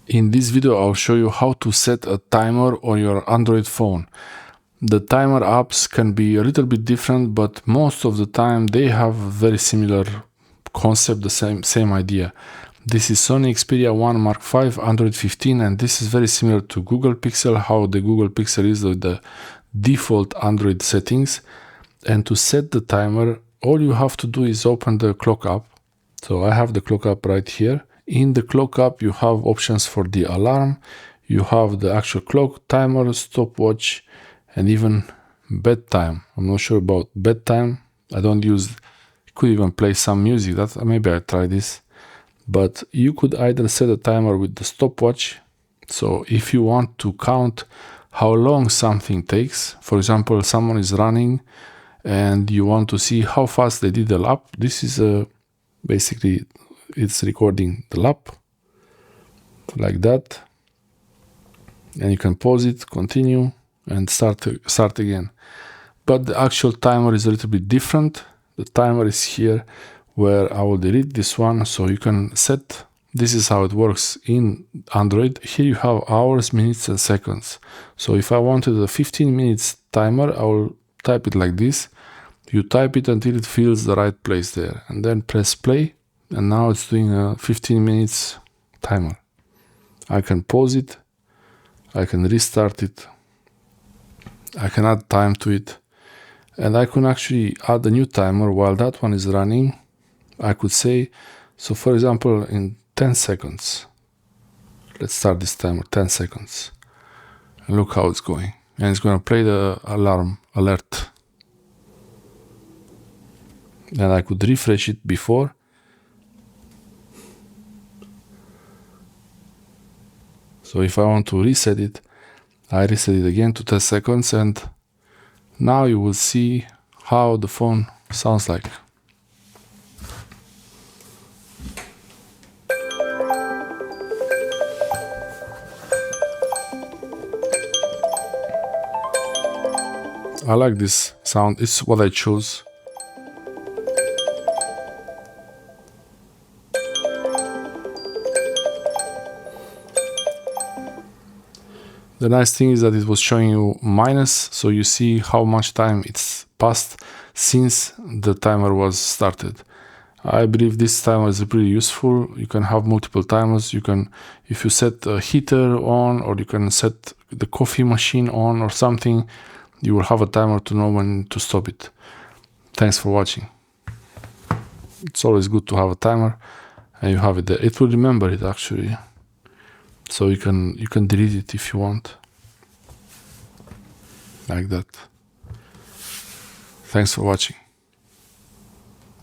In this video, I'll show you how to set a timer on your Android phone. The timer apps can be a little bit different, but most of the time they have a very similar concept, the same idea. This is Sony Xperia 1 Mark V Android 15, and this is very similar to Google Pixel, how the Google Pixel is with the default Android settings. And to set the timer, all you have to do is open the clock app. So I have the clock app right here. In the clock app, you have options for the alarm, you have the actual clock, timer, stopwatch, and even bedtime. I'm not sure about bedtime. I don't use, could even play some music. Maybe I try this. But you could either set a timer with the stopwatch. So if you want to count how long something takes, for example, someone is running and you want to see how fast they did the lap, this is basically it's recording the lap like that, and you can pause it, continue, and start again. But the actual timer is a little bit different. The timer is here, where I will delete this one, so you can set. This is how it works in Android. Here you have hours, minutes, and seconds. So if I wanted a 15 minutes timer, I will type it like this. You type it until it fills the right place there, and then press play. And now it's doing a 15 minutes timer. I can pause it, I can restart it, I can add time to it, and I can actually add a new timer while that one is running. I could say, so for example, in 10 seconds, let's start this timer, 10 seconds, and look how it's going. And it's going to play the alarm alert. And I could refresh it before. So if I want to reset it, I reset it again to 10 seconds, and now you will see how the phone sounds like. I like this sound, it's what I chose. The nice thing is that it was showing you minus, so you see how much time it's passed since the timer was started. I believe this timer is pretty useful. You can have multiple timers. You can, if you set a heater on, or you can set the coffee machine on or something, you will have a timer to know when to stop it. Thanks for watching. It's always good to have a timer, and you have it there. It will remember it actually. So you can delete it if you want, like that. Thanks for watching.